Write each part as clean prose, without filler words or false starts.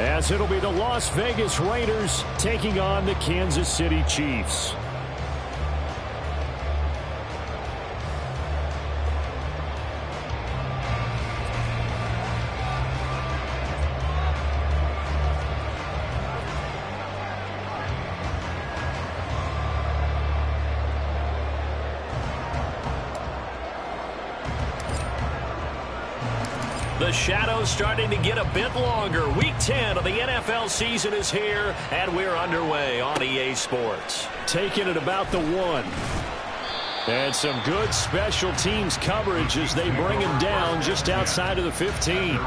as it'll be the Las Vegas Raiders taking on the Kansas City Chiefs. The shadow's starting to get a bit longer. Week 10 of the NFL season is here, and we're underway on EA Sports. Taking it about the 1. And some good special teams coverage as they bring him down just outside of the 15.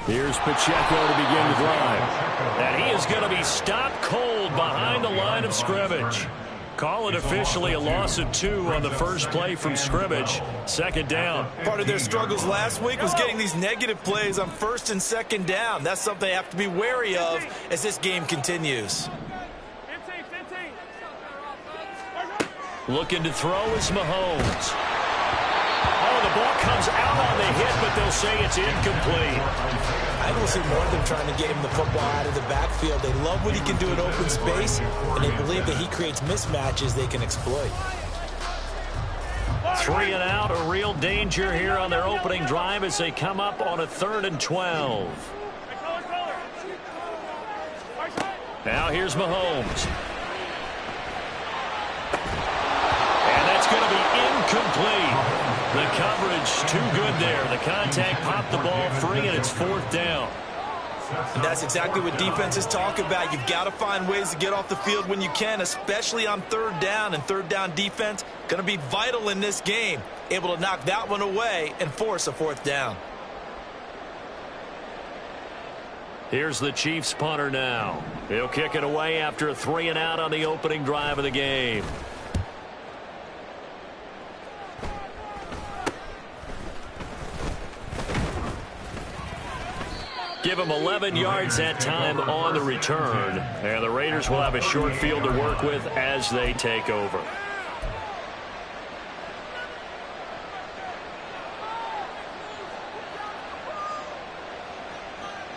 Here's Pacheco to begin the drive. And he is going to be stopped cold behind the line of scrimmage. Call it officially a loss of 2 on the first play from scrimmage. Second down. Part of their struggles last week was getting these negative plays on first and second down. That's something they have to be wary of as this game continues. Looking to throw is Mahomes. Oh, the ball comes out on the hit, but they'll say it's incomplete. I don't see more of them trying to get him the football out of the backfield. They love what he can do in open space, and they believe that he creates mismatches they can exploit. 3 and out, a real danger here on their opening drive as they come up on a 3rd and 12. Now here's Mahomes. And that's going to be incomplete. The coverage too good there. The contact popped the ball free, and it's 4th down. And that's exactly what defenses talk about. You've got to find ways to get off the field when you can, especially on 3rd down. And 3rd down defense going to be vital in this game. Able to knock that one away and force a 4th down. Here's the Chiefs punter now. He'll kick it away after a 3 and out on the opening drive of the game. Give him 11 yards that time on the return. And the Raiders will have a short field to work with as they take over.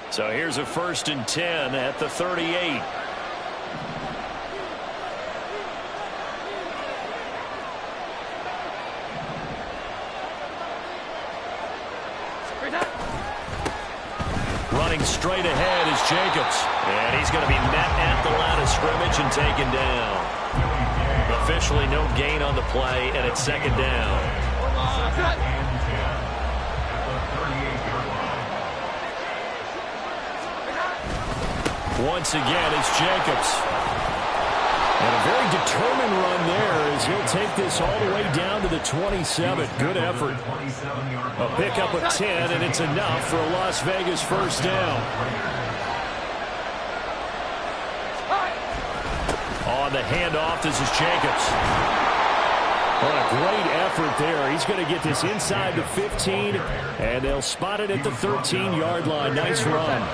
So here's a 1st and 10 at the 38. Running straight ahead is Jacobs. And he's going to be met at the line of scrimmage and taken down. Officially no gain on the play, and it's 2nd down. Once again, it's Jacobs. And a very determined run there as he'll take this all the way down to the 27. Good effort. A pickup of 10, and it's enough for a Las Vegas 1st down. On the handoff, this is Jacobs. What a great effort there. He's going to get this inside the 15, and they'll spot it at the 13-yard line. Nice run.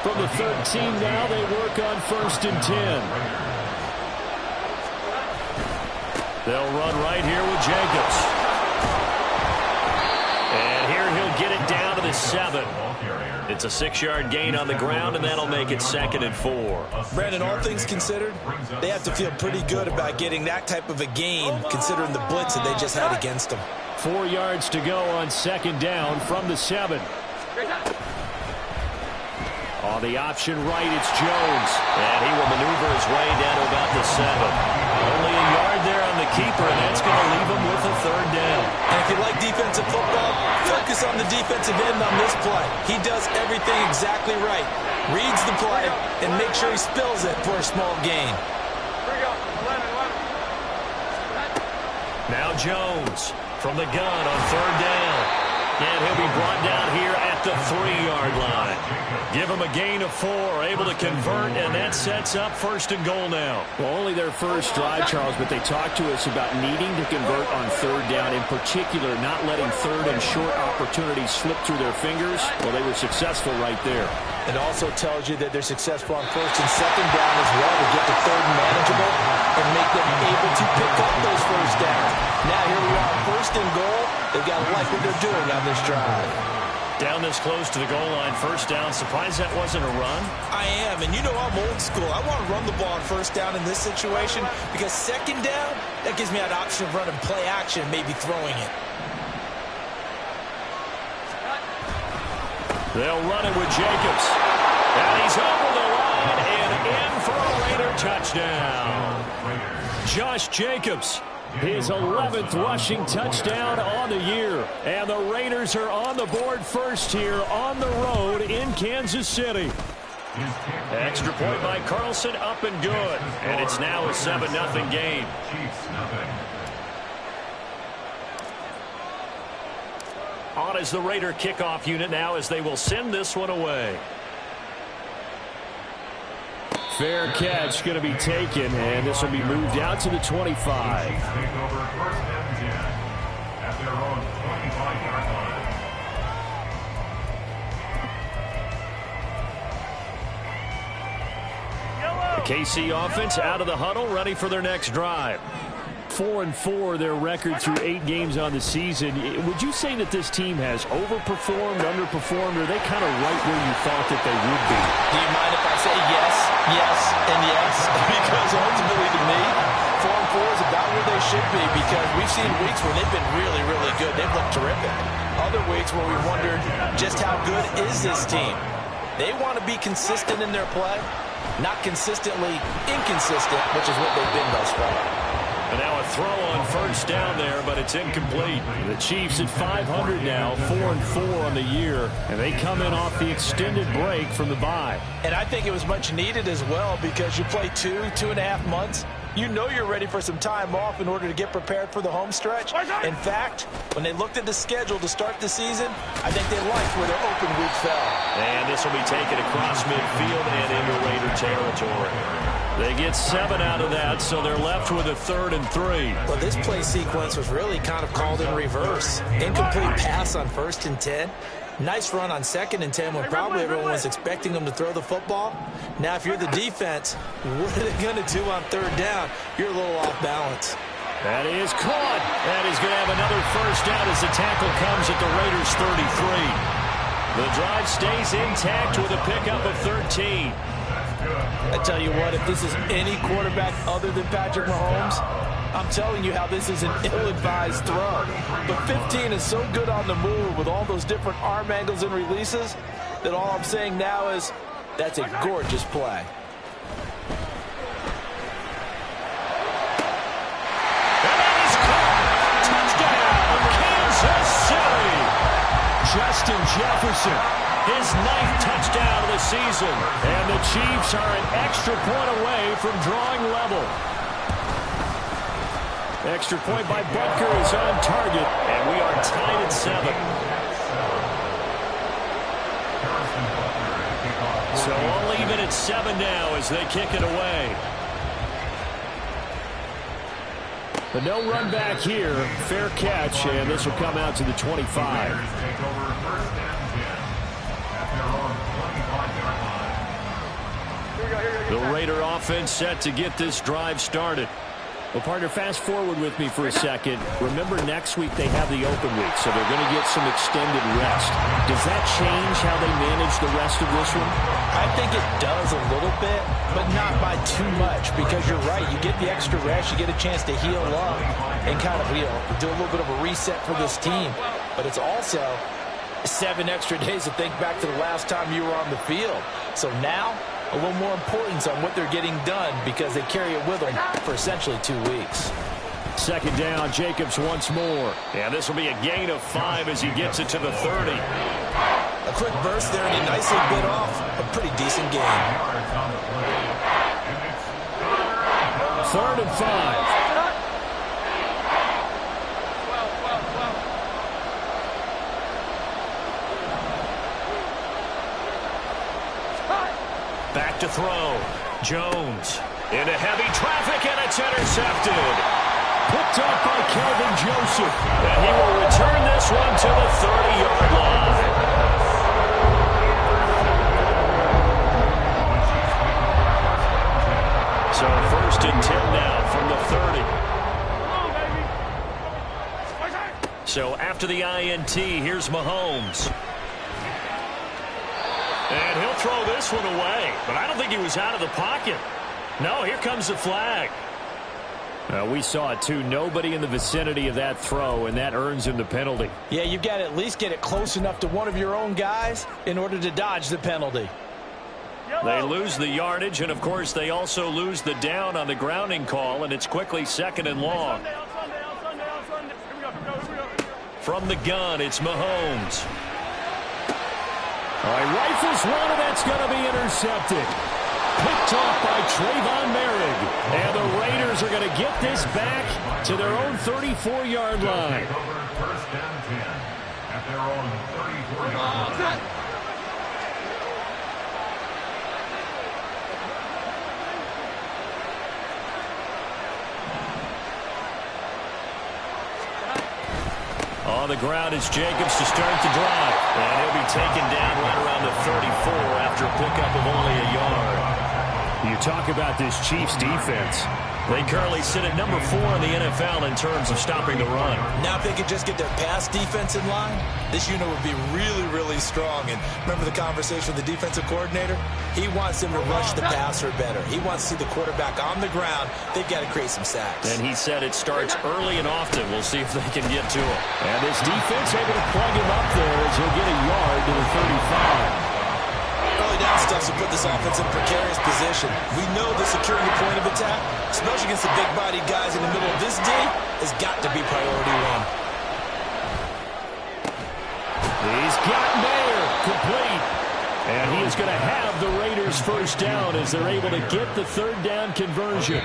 From the 13 now, they work on 1st and 10. They'll run right here with Jacobs. And here he'll get it down to the 7. It's a 6-yard gain on the ground, and that'll make it 2nd and 4. Brandon, all things considered, they have to feel pretty good about getting that type of a gain, considering the blitz that they just had against them. 4 yards to go on 2nd down from the 7. On the option right, it's Jones. And he will maneuver his way down to about the 7. Only a yard there on the keeper, and that's going to leave him with a 3rd down. And if you like defensive football, focus on the defensive end on this play. He does everything exactly right. Reads the play and make sure he spills it for a small gain. Now Jones from the gun on third down. And he'll be brought down here at the 3-yard line. Give him a gain of 4, able to convert, and that sets up first and goal now. Well, only their first drive, Charles, but they talked to us about needing to convert on third down, in particular not letting third and short opportunities slip through their fingers. Well, they were successful right there. It also tells you that they're successful on first and second down as well to get the third manageable and make them able to pick up those first downs. Now here we are, first and goal. They've got to like what they're doing on this drive. Down this close to the goal line, first down. Surprised that wasn't a run? I am, and you know I'm old school. I want to run the ball on first down in this situation because second down, that gives me an option of running play action, maybe throwing it. They'll run it with Jacobs. And he's over the line and in for a Raider touchdown. Josh Jacobs, his 11th rushing touchdown on the year. And the Raiders are on the board first here on the road in Kansas City. Extra point by Carlson, up and good. And it's now a 7-0 game. On is the Raider kickoff unit now as they will send this one away. Fair catch going to be taken, and this will be moved out to the 25. The KC offense out of the huddle, ready for their next drive. 4-4 their record through 8 games on the season. Would you say that this team has overperformed, underperformed, or are they kind of right where you thought that they would be? Do you mind if I say yes, yes, and yes? Because ultimately to me, 4-4 is about where they should be because we've seen weeks where they've been really, really good. They've looked terrific. Other weeks where we wondered just how good is this team. They want to be consistent in their play, not consistently inconsistent, which is what they've been thus far. And now a throw on first down there, but it's incomplete. The Chiefs at 500 now, 4-4 on the year, and they come in off the extended break from the bye. And I think it was much needed as well because you play 2.5 months. You know you're ready for some time off in order to get prepared for the home stretch. In fact, when they looked at the schedule to start the season, I think they liked where their open week fell. And this will be taken across midfield and into Raider territory. They get 7 out of that, so they're left with a 3rd and 3. Well, this play sequence was really kind of called in reverse. Incomplete pass on 1st and 10. Nice run on 2nd and 10 when probably everyone was expecting them to throw the football. Now, if you're the defense, what are they going to do on 3rd down? You're a little off balance. That is caught. That is going to have another first down as the tackle comes at the Raiders' 33. The drive stays intact with a pickup of 13. I tell you what, if this is any quarterback other than Patrick Mahomes, I'm telling you how this is an ill-advised throw. But 15 is so good on the move with all those different arm angles and releases that all I'm saying now is that's a gorgeous play. Justin Jefferson, his 9th touchdown of the season. And the Chiefs are an extra point away from drawing level. Extra point by Butker is on target, and we are tied at 7. So all even at 7 now as they kick it away. But no run back here. Fair catch, and this will come out to the 25. The Raider offense set to get this drive started. Well, partner, fast forward with me for a second. Remember, next week they have the open week, so they're going to get some extended rest. Does that change how they manage the rest of this one? I think it does a little bit, but not by too much, because you're right. You get the extra rest, you get a chance to heal up and kind of, do a little bit of a reset for this team. But it's also 7 extra days to think back to the last time you were on the field. So now, a little more importance on what they're getting done because they carry it with them for essentially 2 weeks. 2nd down, Jacobs once more. And this will be a gain of 5 as he gets it to the 30. A quick burst there, and he nicely bit off a pretty decent gain. 3rd and 5. to throw. Jones into heavy traffic, and it's intercepted. Picked up by Kelvin Joseph. And he will return this one to the 30-yard line. So 1st and 10 now from the 30. So after the INT, here's Mahomes. And he'll throw this one away. But I don't think he was out of the pocket. No, here comes the flag. We saw it too. Nobody in the vicinity of that throw, and that earns him the penalty. Yeah, you've got to at least get it close enough to one of your own guys in order to dodge the penalty. They lose the yardage, and of course they also lose the down on the grounding call, and it's quickly 2nd and long. From the gun, it's Mahomes. All right, rifles one, and that's going to be intercepted. Picked off by Trayvon Merrick. And the Raiders are going to get this back to their own 34-yard line. 1st and 10 at their own 34-yard line. On the ground is Jacobs to start the drive. And he'll be taken down right around the 34 after a pickup of only a yard. You talk about this Chiefs defense. They currently sit at number 4 in the NFL in terms of stopping the run. Now if they could just get their pass defense in line, this unit would be really, really strong. And remember the conversation with the defensive coordinator? He wants them to rush the passer better. He wants to see the quarterback on the ground. They've got to create some sacks. And he said it starts early and often. We'll see if they can get to him. And this defense able to plug him up there as he'll get a yard to the 35. Early down stuff to put this offense in a precarious position. We know the securing the point of attack, especially against the big-bodied guys in the middle of this D, has got to be priority one. He's got Mayer complete. And he is going to have the Raiders 1st down as they're able to get the 3rd down conversion.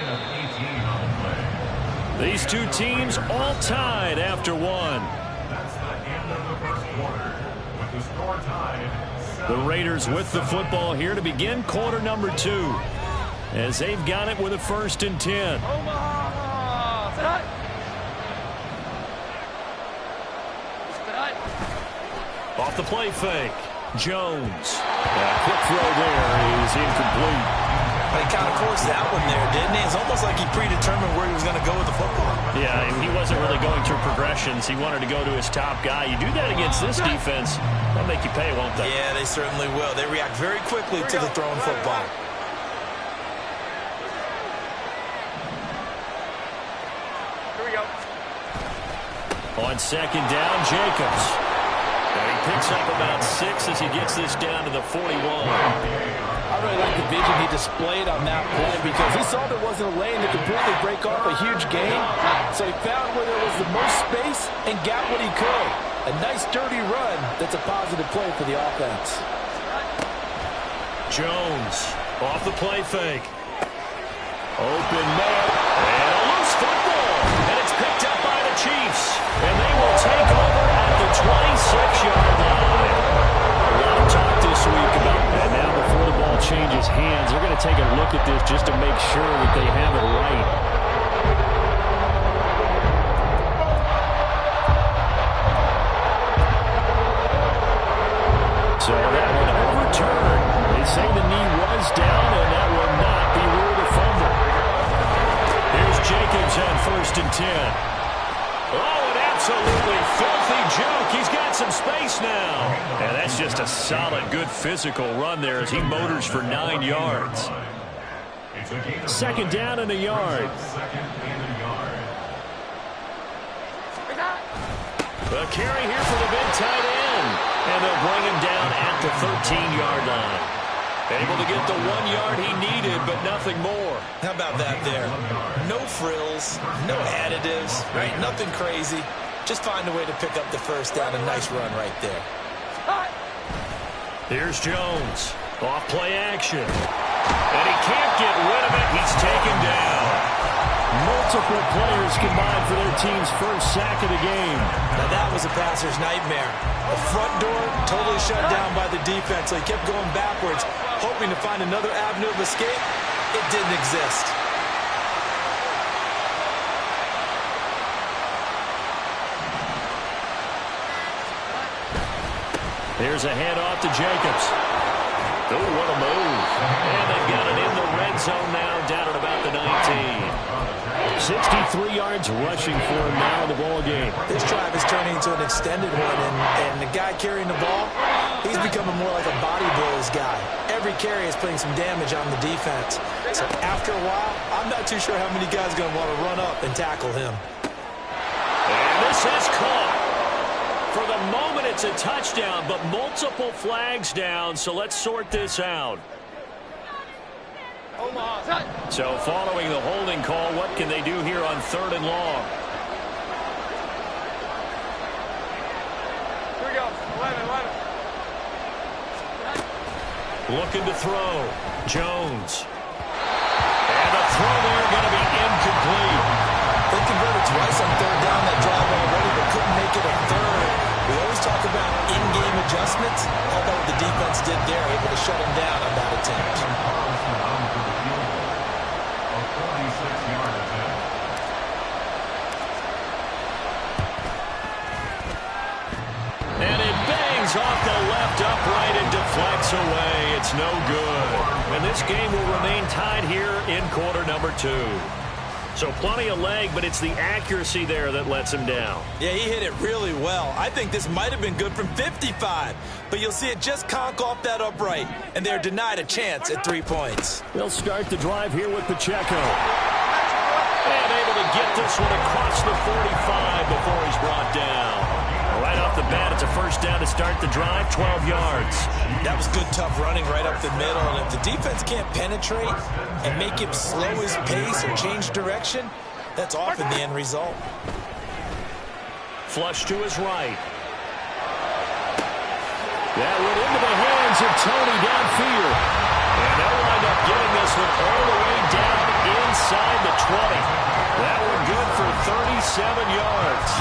These two teams all tied after one. That's the end of the 1st quarter with the score tied. The Raiders with the football here to begin quarter number 2 as they've got it with a 1st and 10. Off the play fake. Jones. Quick throw there is incomplete. But he kind of forced that one there, didn't he? It's almost like he predetermined where he was going to go with the football. Yeah, and he wasn't really going through progressions. He wanted to go to his top guy. You do that against this defense, they'll make you pay, won't they? Yeah, they certainly will. They react very quickly to the thrown football. Here we go. On 2nd down, Jacobs. And he picks up about 6 as he gets this down to the 41. I really like the vision he displayed on that play because he saw there wasn't a lane to completely break off a huge gain. So he found where there was the most space and got what he could. A nice dirty run that's a positive play for the offense. Jones off the play fake. Open man. And a loose football. And it's picked up by the Chiefs. And they will take over at the 26-yard line. A lot of talk this week about that. Now before the ball changes hands, they're going to take a look at this just to make sure that they have it right. So that one overturned. They say the knee was down, and that will not be ruled a fumble. Here's Jacobs on 1st and 10. Oh, an absolutely filthy joke. He's got some space now. And that's just a solid, good physical run there as he motors for 9 yards. 2nd down and a yard. The carry here for the big tight end. And they'll bring him down at the 13-yard line. Able to get the 1 yard he needed, but nothing more. How about that there? No frills, no additives, right? Nothing crazy. Just find a way to pick up the 1st down. A nice run right there. Here's Jones. Off play action. And he can't get rid of it. He's taken down. Multiple players combined for their team's 1st sack of the game. Now that was a passer's nightmare. The front door totally shut down by the defense, so he kept going backwards. hoping to find another avenue of escape. It didn't exist. Here's a handoff to Jacobs. Oh, what a move. And they've got it in the red zone now, down at about the 19. 63 yards rushing for him now in the ball game. This drive is turning into an extended one, and the guy carrying the ball, he's becoming more like a body blows guy. Every carry is putting some damage on the defense. So after a while, I'm not too sure how many guys are going to want to run up and tackle him. And this is caught. For the moment, it's a touchdown, but multiple flags down, so let's sort this out. So following the holding call, what can they do here on 3rd and long? Here we go. 11. Looking to throw. Jones. And the throw there going to be incomplete. They converted twice on 3rd down that drive already, but couldn't make it a 3rd. We always talk about in-game adjustments. How about what the defense did there, able to shut him down on that attempt. And it bangs off the left upright and deflects away. It's no good. And this game will remain tied here in quarter number 2. So plenty of leg, but it's the accuracy there that lets him down. Yeah, he hit it really well. I think this might have been good from 55, but you'll see it just conk off that upright, and they're denied a chance at 3 points. They'll start the drive here with Pacheco. And able to get this one across the 45 before he's brought down. Right off the bat, it's a first down to start the drive, 12 yards. That was good, tough running right up the middle. And if the defense can't penetrate and make him slow his pace or change direction, that's often the end result. Flush to his right. That went into the hands of Tony downfield. And they'll wind up getting this one all the way down inside the 20. That one good for 37 yards.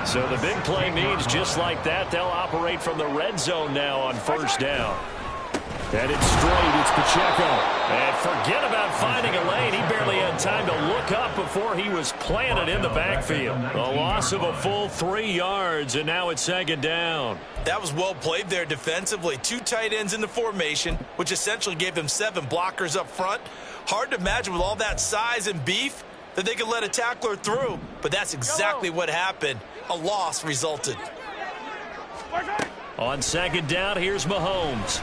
So the big play means just like that, they'll operate from the red zone now on 1st down. And it's straight. It's Pacheco. And forget about finding a lane. He barely had time to look up before he was planted in the backfield. A loss of a full 3 yards, and now it's 2nd down. That was well played there defensively. 2 tight ends in the formation, which essentially gave them 7 blockers up front. Hard to imagine with all that size and beef that they could let a tackler through, but that's exactly what happened. A loss resulted. On 2nd down, here's Mahomes.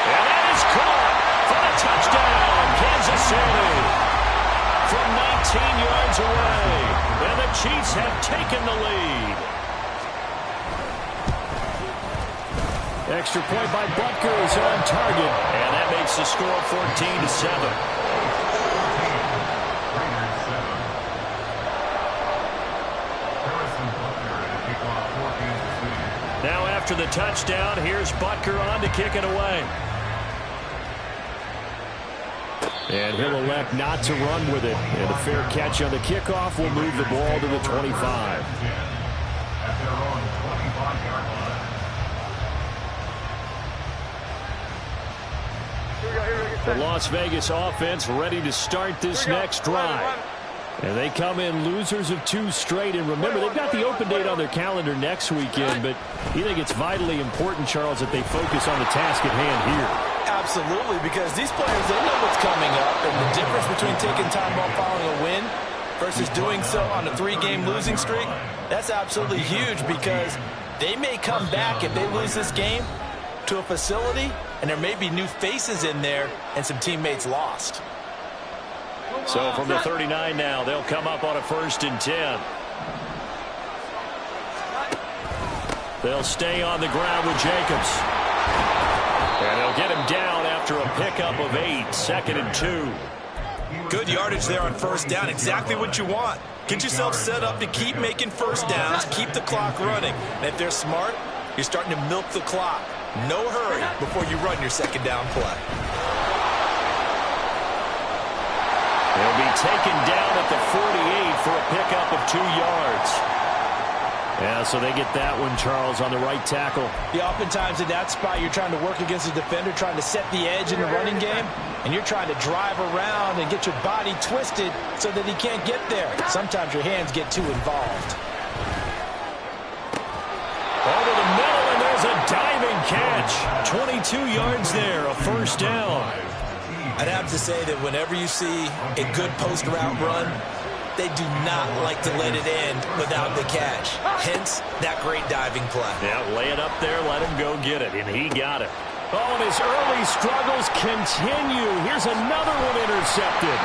And that is caught for the touchdown, Kansas City. From 19 yards away, and the Chiefs have taken the lead. Extra point by Butker is on target. And that makes the score 14-7. Now after the touchdown, here's Butker on to kick it away. And he'll elect not to run with it. And a fair catch on the kickoff will move the ball to the 25. The Las Vegas offense ready to start this next drive. And they come in losers of 2 straight. And remember, they've got the open date on their calendar next weekend. But you think it's vitally important, Charles, that they focus on the task at hand here? Absolutely, because these players, they know what's coming up. And the difference between taking time off following a win versus doing so on a 3-game losing streak, that's absolutely huge, because they may come back if they lose this game to a facility, and there may be new faces in there and some teammates lost. So from the 39 now, they'll come up on a 1st and 10. They'll stay on the ground with Jacobs. And they'll get him down after a pickup of 8, 2nd and 2. Good yardage there on 1st down, exactly what you want. Get yourself set up to keep making 1st downs, keep the clock running. And if they're smart, you're starting to milk the clock. No hurry before you run your 2nd down play. He'll be taken down at the 48 for a pickup of 2 yards. Yeah, so they get that one, Charles, on the right tackle. Yeah, oftentimes in that spot, you're trying to work against a defender, trying to set the edge in the running game, and you're trying to drive around and get your body twisted so that he can't get there. Sometimes your hands get too involved. Over the middle, and there's a diving catch. 22 yards there, a first down. I'd have to say that whenever you see a good post route run, they do not like to let it end without the catch. Hence, that great diving play. Yeah, lay it up there, let him go get it, and he got it. Oh, and his early struggles continue. Here's another one intercepted.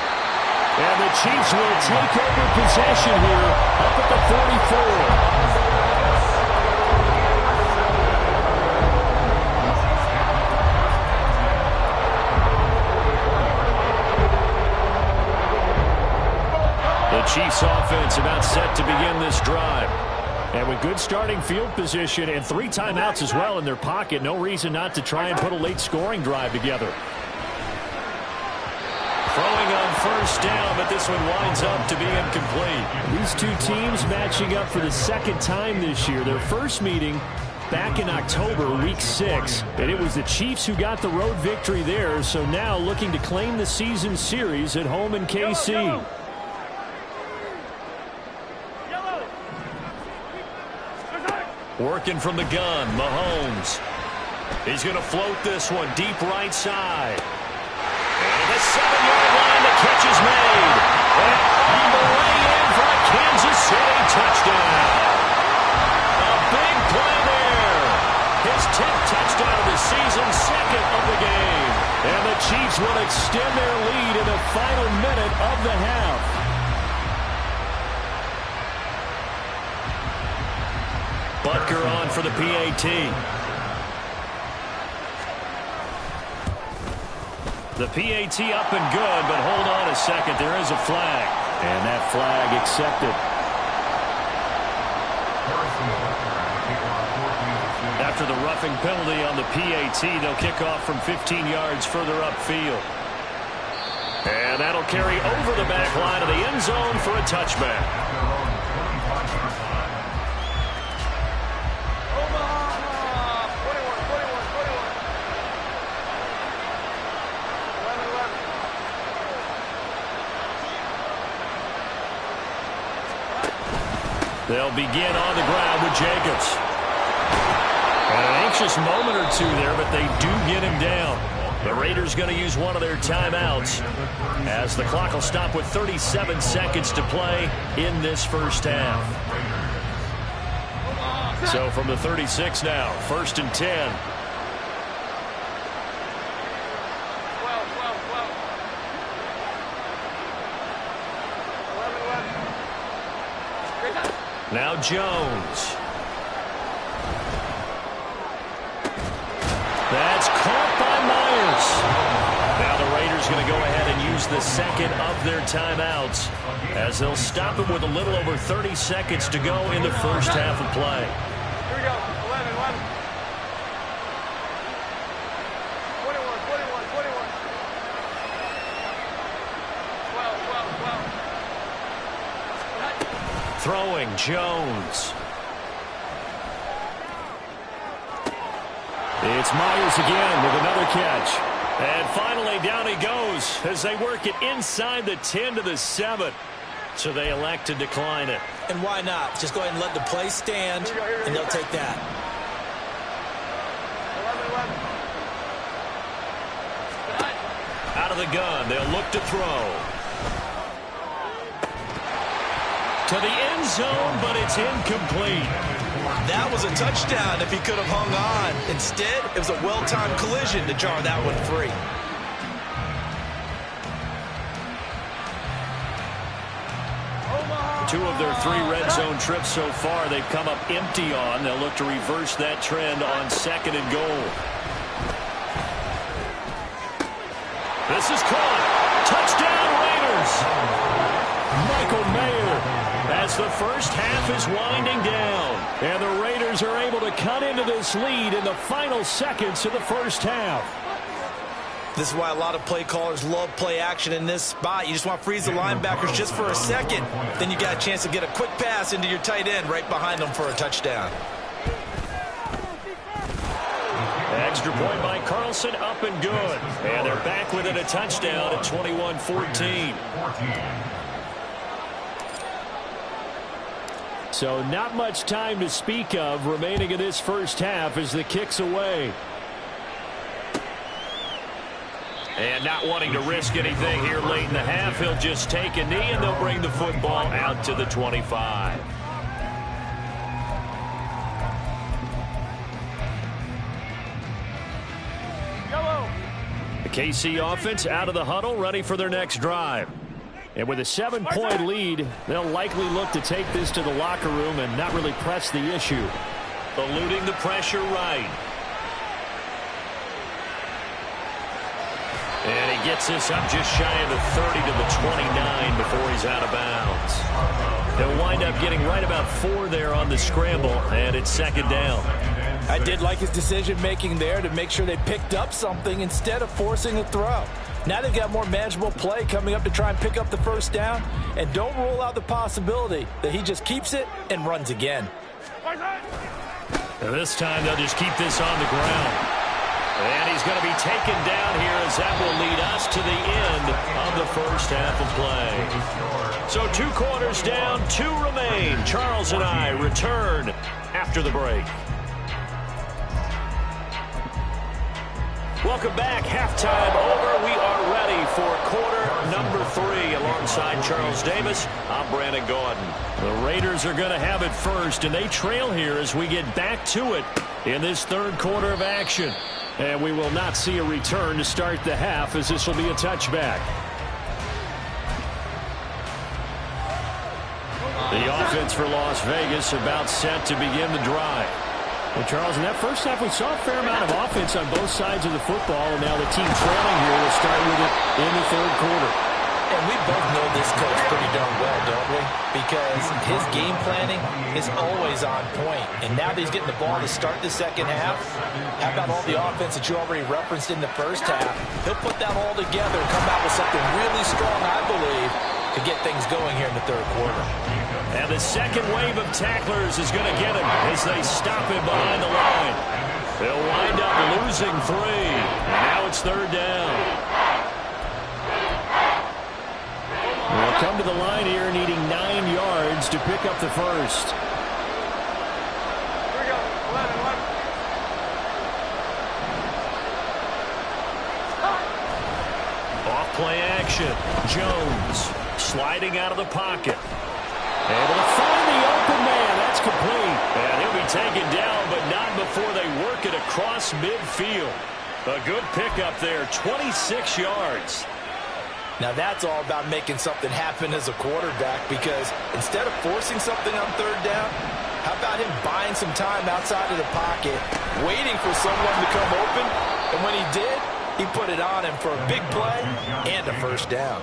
And the Chiefs will take over possession here up at the 34. The Chiefs offense about set to begin this drive. And with good starting field position and 3 timeouts as well in their pocket, no reason not to try and put a late scoring drive together. Throwing on first down, but this one winds up to be incomplete. These two teams matching up for the second time this year. Their first meeting back in October, week 6. And it was the Chiefs who got the road victory there, so now looking to claim the season series at home in KC. Working from the gun, Mahomes. He's going to float this one deep right side. And the 7-yard line, the catch is made. And on the way in for a Kansas City touchdown. A big play there. His 10th touchdown of the season, second of the game. And the Chiefs will extend their lead in the final minute of the half. Butker on for the PAT. The PAT up and good, but hold on a second. There is a flag. And that flag accepted. After the roughing penalty on the PAT, they'll kick off from 15 yards further upfield. And that'll carry over the back line of the end zone for a touchback. They'll begin on the ground with Jacobs. And an anxious moment or two there, but they do get him down. The Raiders going to use one of their timeouts as the clock will stop with 37 seconds to play in this first half. So from the 36 now, 1st and 10. Now Jones. That's caught by Myers. Now the Raiders going to go ahead and use the second of their timeouts as they'll stop him with a little over 30 seconds to go in the first half of play. Here we go. 11, 21, 12. Throwing, Jones. It's Myers again with another catch. And finally down he goes as they work it inside the 10 to the 7. So they elect to decline it. And why not? Just go ahead and let the play stand, and they'll take that. 11. Out of the gun, they'll look to throw. To the end zone, but it's incomplete. That was a touchdown if he could have hung on. Instead, it was a well-timed collision to jar that one free. Two of their 3 red zone trips so far, they've come up empty on. They'll look to reverse that trend on 2nd and goal. This is caught. Touchdown, Raiders. Michael Mayer. As the first half is winding down. And the Raiders are able to cut into this lead in the final seconds of the first half. This is why a lot of play callers love play action in this spot. You just want to freeze the linebackers just for a second. Then you got a chance to get a quick pass into your tight end right behind them for a touchdown. Extra point by Carlson, up and good. And they're back within a touchdown at 21-14. So not much time to speak of remaining in this first half as the kick's away. And not wanting to risk anything here late in the half, he'll just take a knee and they'll bring the football out to the 25. The KC offense out of the huddle, ready for their next drive. And with a 7-point lead, they'll likely look to take this to the locker room and not really press the issue. Eluding the pressure right. And he gets this up just shy of the 30 to the 29 before he's out of bounds. He'll wind up getting right about 4 there on the scramble, and it's second down. I did like his decision-making there to make sure they picked up something instead of forcing a throw. Now they've got more manageable play coming up to try and pick up the first down, and don't rule out the possibility that he just keeps it and runs again. And this time they'll just keep this on the ground. And he's going to be taken down here as that will lead us to the end of the first half of play. So 2 quarters down, 2 remain. Charles and I return after the break. Welcome back. Halftime over. We are ready for quarter number 3. Alongside Charles Davis, I'm Brandon Gordon. The Raiders are going to have it first, and they trail here as we get back to it in this third quarter of action. And we will not see a return to start the half, as this will be a touchback. The offense for Las Vegas about set to begin the drive. Well, Charles, in that first half, we saw a fair amount of offense on both sides of the football, and now the team trailing here will start with it in the third quarter. And we both know this coach pretty darn well, don't we? Because his game planning is always on point. And now that he's getting the ball to start the second half, how about all the offense that you already referenced in the first half? He'll put that all together and come out with something really strong, I believe, to get things going here in the third quarter. And the second wave of tacklers is going to get him as they stop him behind the line. They'll wind up losing 3. And now it's third down. They'll come to the line here needing 9 yards to pick up the first. Here we go. 11. Off play action. Jones sliding out of the pocket. Able to find the open man. That's complete. And he'll be taken down, but not before they work it across midfield. A good pickup there, 26 yards. Now that's all about making something happen as a quarterback, because instead of forcing something on third down, how about him buying some time outside of the pocket, waiting for someone to come open, and when he did, he put it on him for a big play and a first down.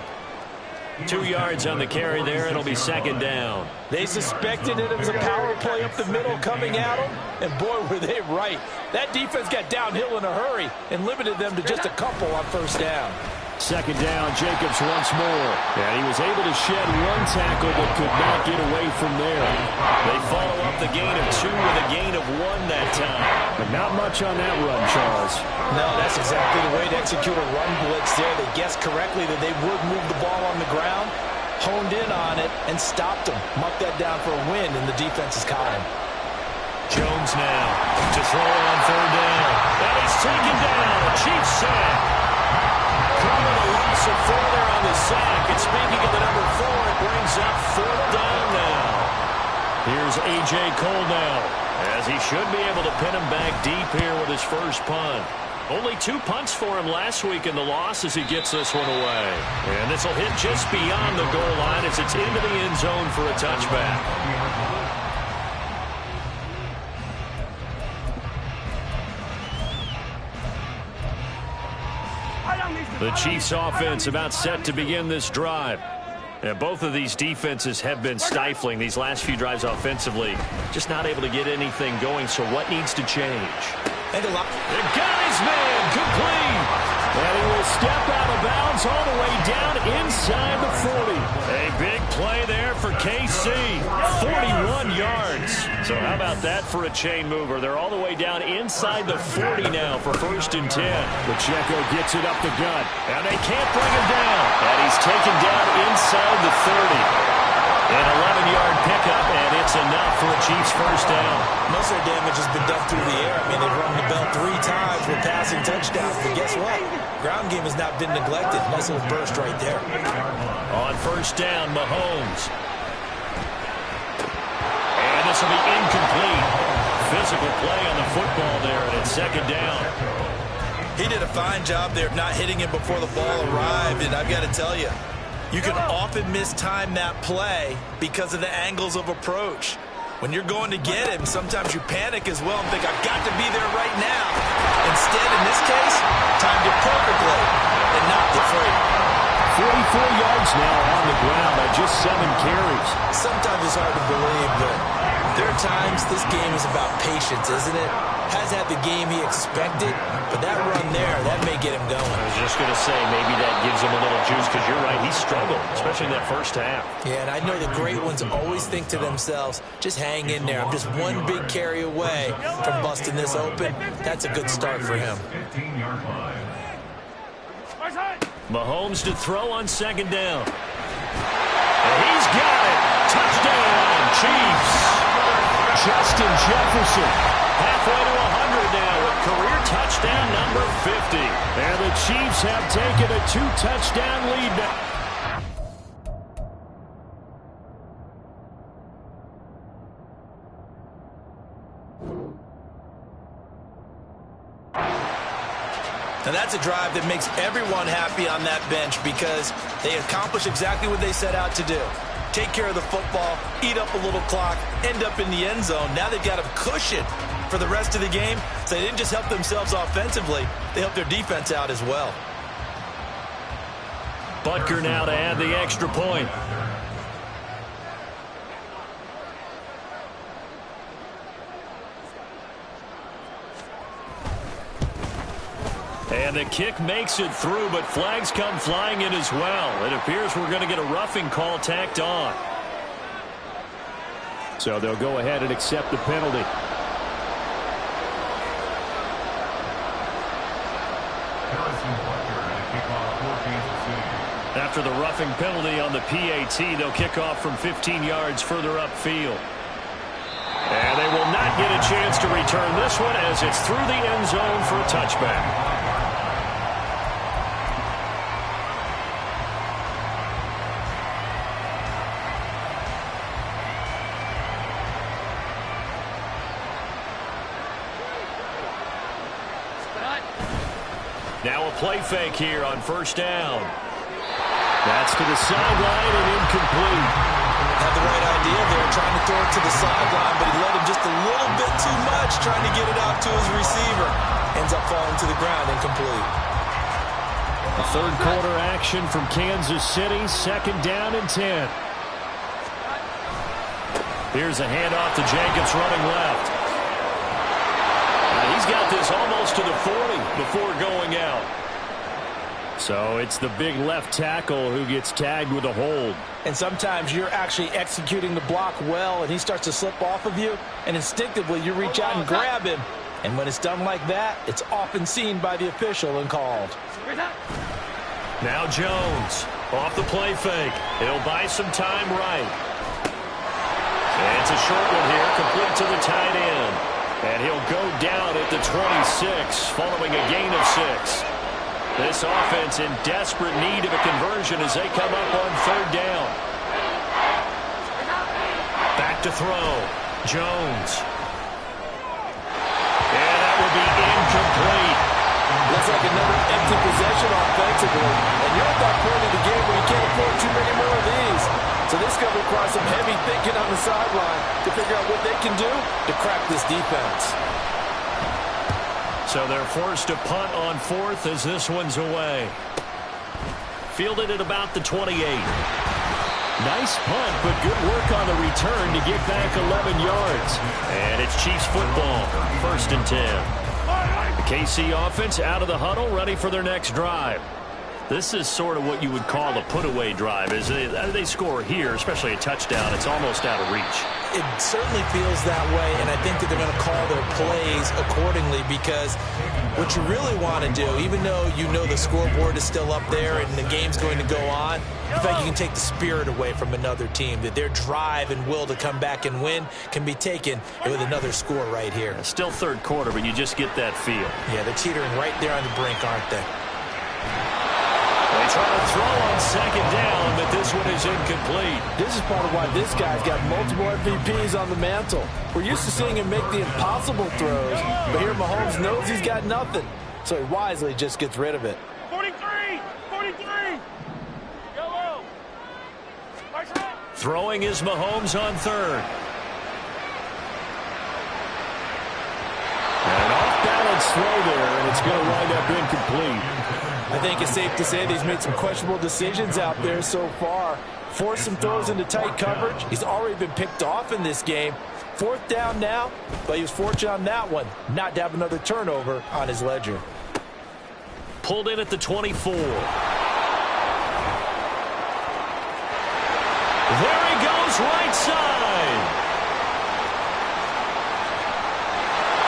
2 yards on the carry there. It'll be second down. They suspected it was a power play up the middle coming at them, and boy, were they right. That defense got downhill in a hurry and limited them to just a couple on first down. Second down, Jacobs once more. And he was able to shed 1 tackle but could not get away from there. They follow up the gain of 2 with a gain of 1 that time. But not much on that run, Charles. No, that's exactly the way to execute a run blitz there. They guessed correctly that they would move the ball on the ground, honed in on it, and stopped them. Mucked that down for a win, and the defense has caught him. Jones now to throw on third down. And he's taken down. A Chiefs sack. Coming a loss of 4 there on the sack. And speaking of the number 4, it brings up 4th down now. Here's A.J. Cole now, as he should be able to pin him back deep here with his first punt. Only 2 punts for him last week in the loss as he gets this one away. And this will hit just beyond the goal line as it's into the end zone for a touchback. The Chiefs offense about set to begin this drive. And both of these defenses have been stifling these last few drives offensively. Just not able to get anything going, so what needs to change? And a lot. The guy's man complete. And he will step out of bounds all the way down inside the 40. A big play there for KC. 41 yards. So how about that for a chain mover? They're all the way down inside the 40 now for 1st and 10. Pacheco gets it up the gut. And they can't bring him down. And he's taken down inside the 30. An 11-yard pickup, and it's enough for a Chiefs first down. Most of their damage has been done through the air. I mean, they've rung the bell 3 times with passing touchdowns, but guess what? Ground game has not been neglected. Nice little burst right there. On 1st down, Mahomes. And this will be incomplete. Physical play on the football there, and it's 2nd down. He did a fine job there of not hitting him before the ball arrived, and I've got to tell you, you can often mistime that play because of the angles of approach. When you're going to get him, sometimes you panic as well and think, I've got to be there right now. Instead, in this case, timed it perfectly and knocked it free. 44 yards now on the ground by just 7 carries. Sometimes it's hard to believe, but there are times this game is about patience, isn't it? Has had the game he expected, but that run there, that may get him going. I was just going to say, maybe that gives him a little juice, because you're right, he struggled, especially in that first half. Yeah, and I know the great ones always think to themselves, just hang in there. I'm just one big carry away from busting this open. That's a good start for him. 15-yard line. Mahomes to throw on 2nd down. And he's got it. Touchdown, Chiefs. Justin Jefferson. Halfway to 100 now with career touchdown number 50. And the Chiefs have taken a 2-touchdown lead now. And that's a drive that makes everyone happy on that bench because they accomplish exactly what they set out to do. Take care of the football, eat up a little clock, end up in the end zone. Now they've got a cushion for the rest of the game. So they didn't just help themselves offensively, they helped their defense out as well. Butker now to add the extra point. And the kick makes it through, but flags come flying in as well. It appears we're going to get a roughing call tacked on. So they'll go ahead and accept the penalty. After the roughing penalty on the PAT, they'll kick off from 15 yards further upfield. And they will not get a chance to return this one as it's through the end zone for a touchback. Now a play fake here on 1st down. That's to the sideline and incomplete. Had the right idea there, trying to throw it to the sideline, but he let him just a little bit too much, trying to get it out to his receiver. Ends up falling to the ground, incomplete. A 3rd quarter action from Kansas City, 2nd down and 10. Here's a handoff to Jacobs running left. He's got this almost to the 40 before going out. So it's the big left tackle who gets tagged with a hold. And sometimes you're actually executing the block well, and he starts to slip off of you, and instinctively you reach out and grab him. And when it's done like that, it's often seen by the official and called. Now Jones off the play fake. He'll buy some time right. And it's a short one here, complete to the tight end. And he'll go down at the 26 following a gain of 6. This offense in desperate need of a conversion as they come up on 3rd down. Back to throw. Jones. And that will be incomplete. Looks like another empty possession offensively. And you're at that point in the game where you can't afford too many more of these. So this is going to require some heavy thinking on the sideline to figure out what they can do to crack this defense. So they're forced to punt on 4th as this one's away. Fielded at about the 28. Nice punt, but good work on the return to get back 11 yards. And it's Chiefs football, 1st and 10. KC offense out of the huddle, ready for their next drive. This is sort of what you would call a put-away drive. As they score here, especially a touchdown, it's almost out of reach. It certainly feels that way, and I think that they're going to call their plays accordingly, because what you really want to do, even though you know the scoreboard is still up there and the game's going to go on, in fact, you can take the spirit away from another team, that their drive and will to come back and win can be taken with another score right here. Still third quarter, but you just get that feel. Yeah, they're teetering right there on the brink, aren't they? They try to throw on second down, but this one is incomplete. This is part of why this guy's got multiple MVPs on the mantle. We're used to seeing him make the impossible throws, but here Mahomes knows he's got nothing, so he wisely just gets rid of it. 43! 43! Yellow! Throwing is Mahomes on third. An off-balance throw there, and it's going to wind up incomplete. I think it's safe to say that he's made some questionable decisions out there so far. Forced some throws into tight coverage. He's already been picked off in this game. Fourth down now, but he was fortunate on that one not to have another turnover on his ledger. Pulled in at the 24. There he goes, right side.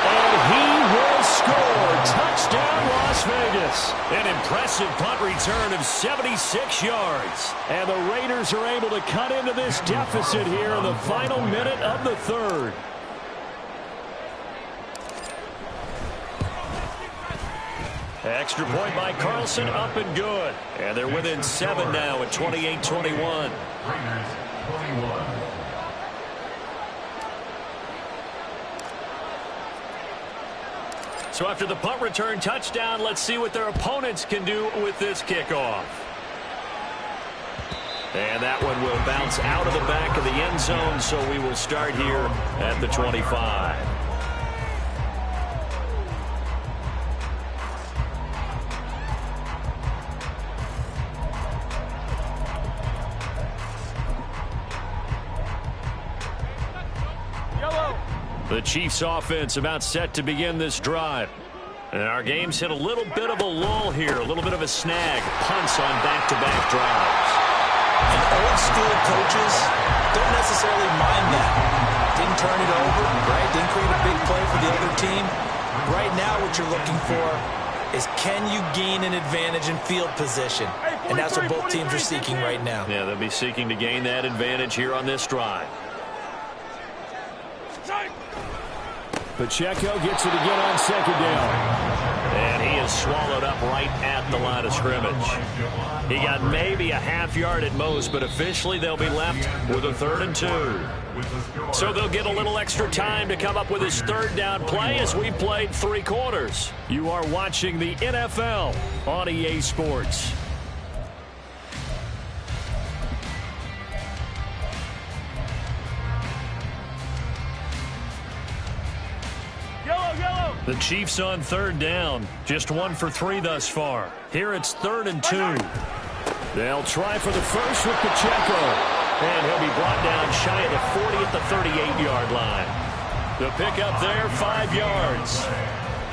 And he will score. Touchdown, Las Vegas. An impressive punt return of 76 yards. And the Raiders are able to cut into this deficit here in the final minute of the third. Extra point by Carlson, up and good. And they're within 7 now at 28-21. Raiders 21. So after the punt return touchdown, let's see what their opponents can do with this kickoff. And that one will bounce out of the back of the end zone, so we will start here at the 25. The Chiefs offense about set to begin this drive. And our game's hit a little bit of a lull here, a little bit of a snag. Punts on back-to-back drives. And old school coaches don't necessarily mind that. Didn't turn it over, right? Didn't create a big play for the other team. Right now what you're looking for is, can you gain an advantage in field position? And that's what both teams are seeking right now. Yeah, they'll be seeking to gain that advantage here on this drive. Pacheco gets it again on second down. And he is swallowed up right at the line of scrimmage. He got maybe a half yard at most, but officially they'll be left with a 3rd and 2. So they'll get a little extra time to come up with his third down play as we played 3 quarters. You are watching the NFL on EA Sports. The Chiefs on 3rd down. Just 1 for 3 thus far. Here it's 3rd and 2. They'll try for the first with Pacheco. And he'll be brought down shy of the 40 at the 38-yard line. The pickup there, 5 yards.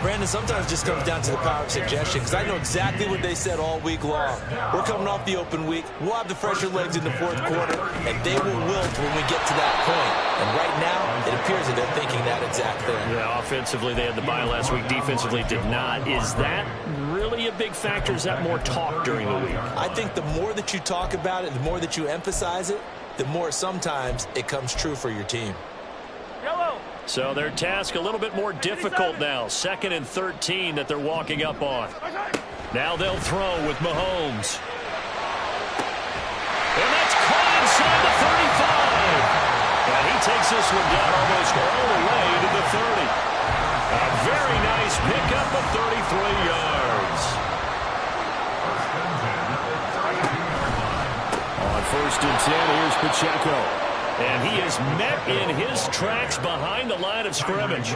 Brandon, sometimes it just comes down to the power of suggestion, because I know exactly what they said all week long. We're coming off the open week. We'll have the fresher legs in the 4th quarter, and they will wilt when we get to that point. And right now, it appears that they're thinking that exact thing. Yeah, offensively, they had the bye last week. Defensively, did not. Is that really a big factor? Is that more talk during the week? I think the more that you talk about it, the more that you emphasize it, the more sometimes it comes true for your team. So their task a little bit more difficult now. 2nd and 13 that they're walking up on. Now they'll throw with Mahomes. And that's caught inside the 35. And he takes this one down almost all the way to the 30. A very nice pickup of 33 yards. On 1st and 10, here's Pacheco. And he is met in his tracks behind the line of scrimmage.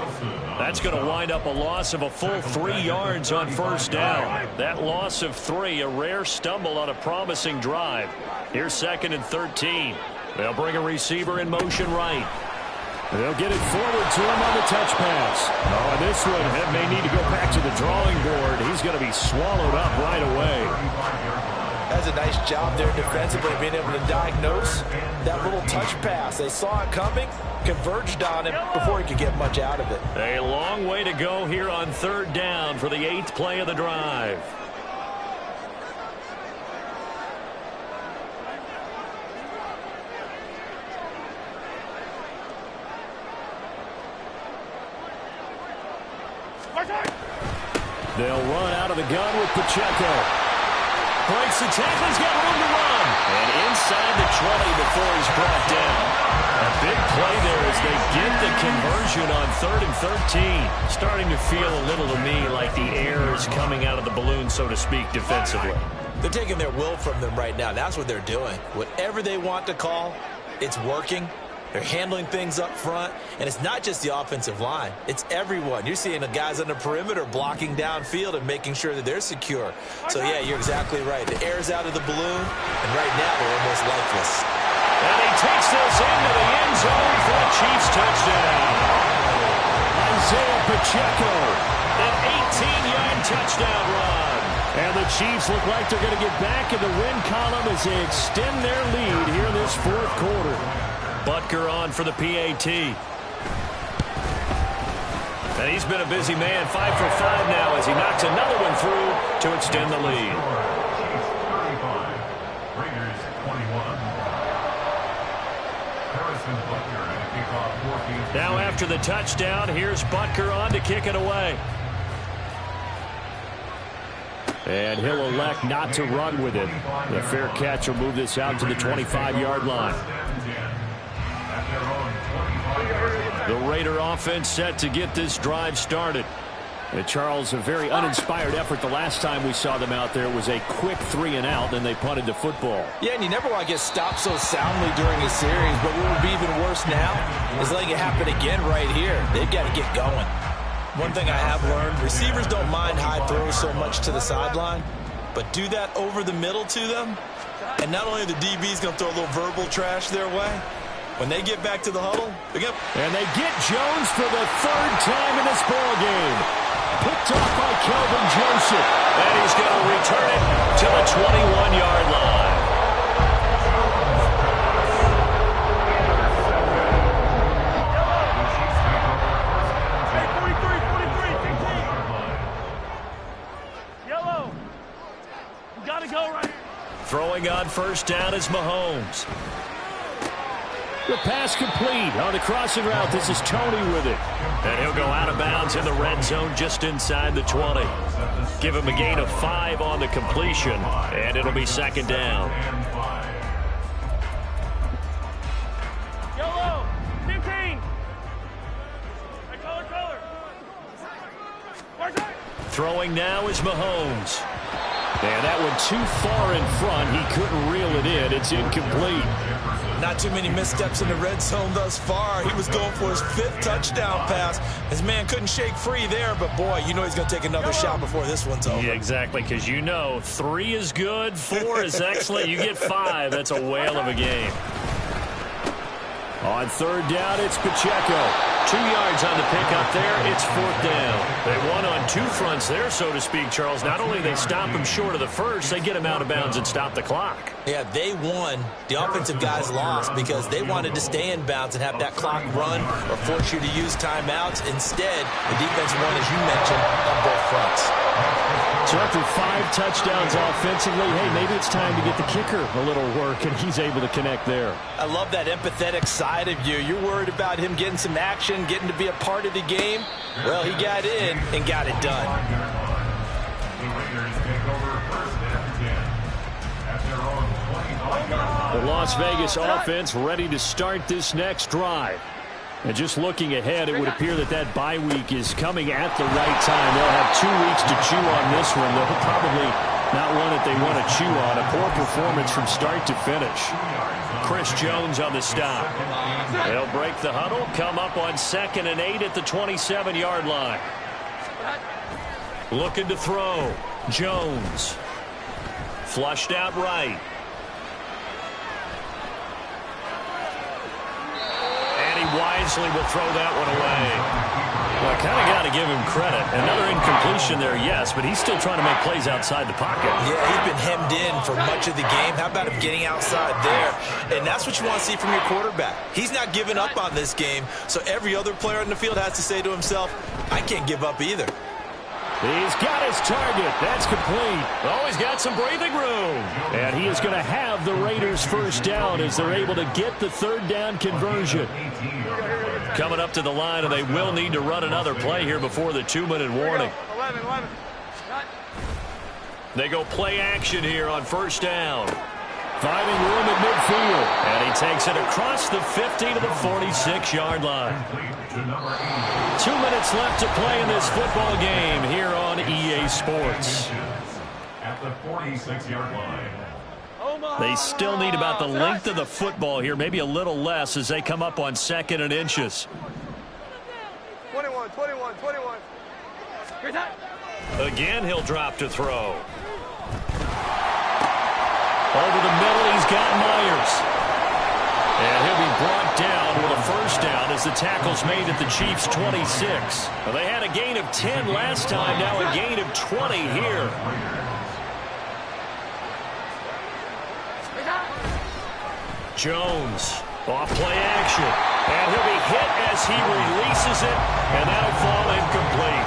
That's going to wind up a loss of a full 3 yards on 1st down. That loss of 3, a rare stumble on a promising drive. Here's 2nd and 13. They'll bring a receiver in motion right. They'll get it forward to him on the touch pass. Oh, and this one may need to go back to the drawing board. He's going to be swallowed up right away. That's a nice job there defensively, being able to diagnose that little touch pass. They saw it coming, converged on him before he could get much out of it. A long way to go here on 3rd down for the 8th play of the drive. They'll run out of the gun with Pacheco. Breaks the tackle. He's got room to run. And inside the 20 before he's brought down. A big play there as they get the conversion on 3rd and 13. Starting to feel a little to me like the air is coming out of the balloon, so to speak, defensively. They're taking their will from them right now. That's what they're doing. Whatever they want to call, it's working. They're handling things up front, and it's not just the offensive line. It's everyone. You're seeing the guys on the perimeter blocking downfield and making sure that they're secure. So, yeah, you're exactly right. The air's out of the balloon, and right now they're almost lifeless. And he takes this into the end zone for a Chiefs touchdown. Isaiah Pacheco. An 18-yard touchdown run. And the Chiefs look like they're going to get back in the win column as they extend their lead here in this 4th quarter. Butker on for the PAT. And he's been a busy man, 5 for 5 now as he knocks another one through to extend the lead. Chiefs 35, Raiders 21. Harrison Butker at kickoff 14. Now after the touchdown, here's Butker on to kick it away. And he'll elect not to run with it. The fair catch will move this out to the 25-yard line. The Raider offense set to get this drive started. And Charles, a very uninspired effort the last time we saw them out there. It was a quick 3 and out, and they punted the football. Yeah, and you never want to get stopped so soundly during a series, but what would be even worse now is letting it happen again right here. They've got to get going. One thing I have learned, receivers don't mind high throws so much to the sideline, but do that over the middle to them, and not only are the DBs going to throw a little verbal trash their way, when they get back to the huddle, and they get Jones for the 3rd time in this ball game. Picked off by Kelvin Joseph. And he's going to return it to the 21-yard line. Yellow. You got to go right here. Throwing on 1st down is Mahomes. The pass complete on the crossing route. This is Tony with it. And he'll go out of bounds in the red zone just inside the 20. Give him a gain of 5 on the completion, and it'll be 2nd down. Yellow. 15. Color. Throwing now is Mahomes. And that one too far in front. He couldn't reel it in. It's incomplete. not too many missteps in the red zone thus far. He was going for his 5th touchdown pass. His man couldn't shake free there, but boy, you know he's going to take another shot before this one's over. Yeah, exactly, because you know 3 is good, 4 is excellent. You get 5, that's a whale of a game. On 3rd down, it's Pacheco. 2 yards on the pickup there. It's 4th down. They won on 2 fronts there, so to speak, Charles. Not only they stop him short of the first, they get him out of bounds and stop the clock. Yeah, they won. The offensive guys lost because they wanted to stay in bounds and have that clock run or force you to use timeouts. Instead, the defense won, as you mentioned, on both fronts. So after 5 touchdowns offensively, hey, maybe it's time to get the kicker a little work, and he's able to connect there. I love that empathetic side of you. You're worried about him getting some action, getting to be a part of the game. Well, he got in and got it done. The Las Vegas offense ready to start this next drive. And just looking ahead, it would appear that that bye week is coming at the right time. They'll have 2 weeks to chew on this one. They'll probably not one that they want to chew on. A poor performance from start to finish. Chris Jones on the stop. They'll break the huddle, come up on 2nd and 8 at the 27-yard line. Looking to throw. Jones. Flushed out right. Mosley will throw that one away. Well, I kind of got to give him credit. Another incompletion there, yes, but he's still trying to make plays outside the pocket. Yeah, he's been hemmed in for much of the game. How about him getting outside there? And that's what you want to see from your quarterback. He's not giving up on this game, so every other player in the field has to say to himself, I can't give up either. He's got his target. That's complete. Oh, he's got some breathing room. And he is going to have the Raiders first down as they're able to get the third down conversion. Coming up to the line, and they will need to run another play here before the 2-minute warning. 11. They go play action here on first down. Finding room at midfield. And he takes it across the 50 to the 46-yard line. 2 minutes left to play in this football game here on EA Sports. At the 46-yard line. They still need about the length of the football here, maybe a little less as they come up on 2nd and inches. 21. Again, he'll drop to throw. Over the middle, he's got Myers. And he'll be brought down with a first down as the tackle's made at the Chiefs' 26. Well, they had a gain of 10 last time, now a gain of 20 here. Jones, off play action. And he'll be hit as he releases it, and that'll fall incomplete.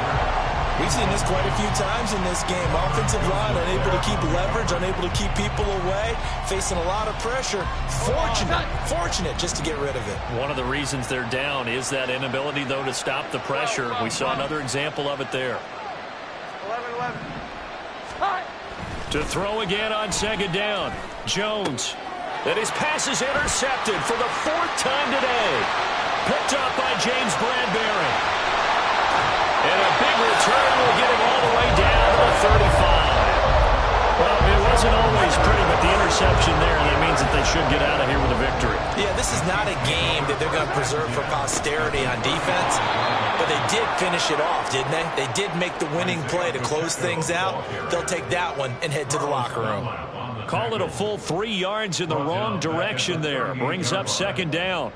We've seen this quite a few times in this game. Offensive line unable to keep leverage, unable to keep people away, facing a lot of pressure. Fortunate just to get rid of it. One of the reasons they're down is that inability, though, to stop the pressure. We saw another example of it there. 11. To throw again on 2nd down. Jones. And his pass is intercepted for the 4th time today. Picked up by James Bradbury. And a big return will get him all the way down to the 35. Well, it wasn't always pretty, but the interception there, that means that they should get out of here with a victory. Yeah, this is not a game that they're going to preserve for posterity on defense, but they did finish it off, didn't they? They did make the winning play to close things out. They'll take that one and head to the locker room. Call it a full 3 yards in the wrong direction there. Brings up 2nd down.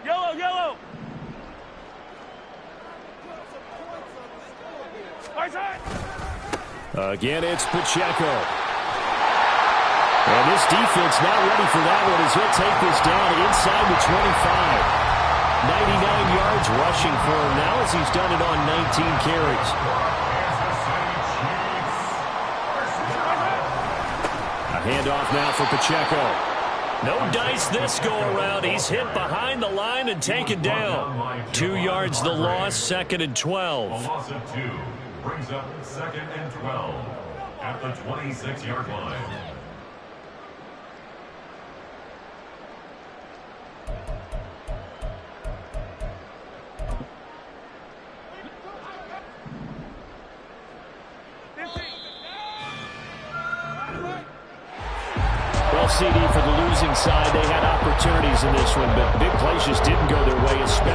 Yellow. Again, it's Pacheco. And this defense not ready for that one as he'll take this down inside the 25. 99 yards rushing for him now as he's done it on 19 carries. A handoff now for Pacheco. No dice this go-around. He's hit behind the line and taken down. 2 yards the loss, 2nd and 12. A loss of 2 brings up 2nd and 12 at the 26-yard line. Well, CD, for the losing side, they had opportunities in this one, but big plays just didn't go their way, especially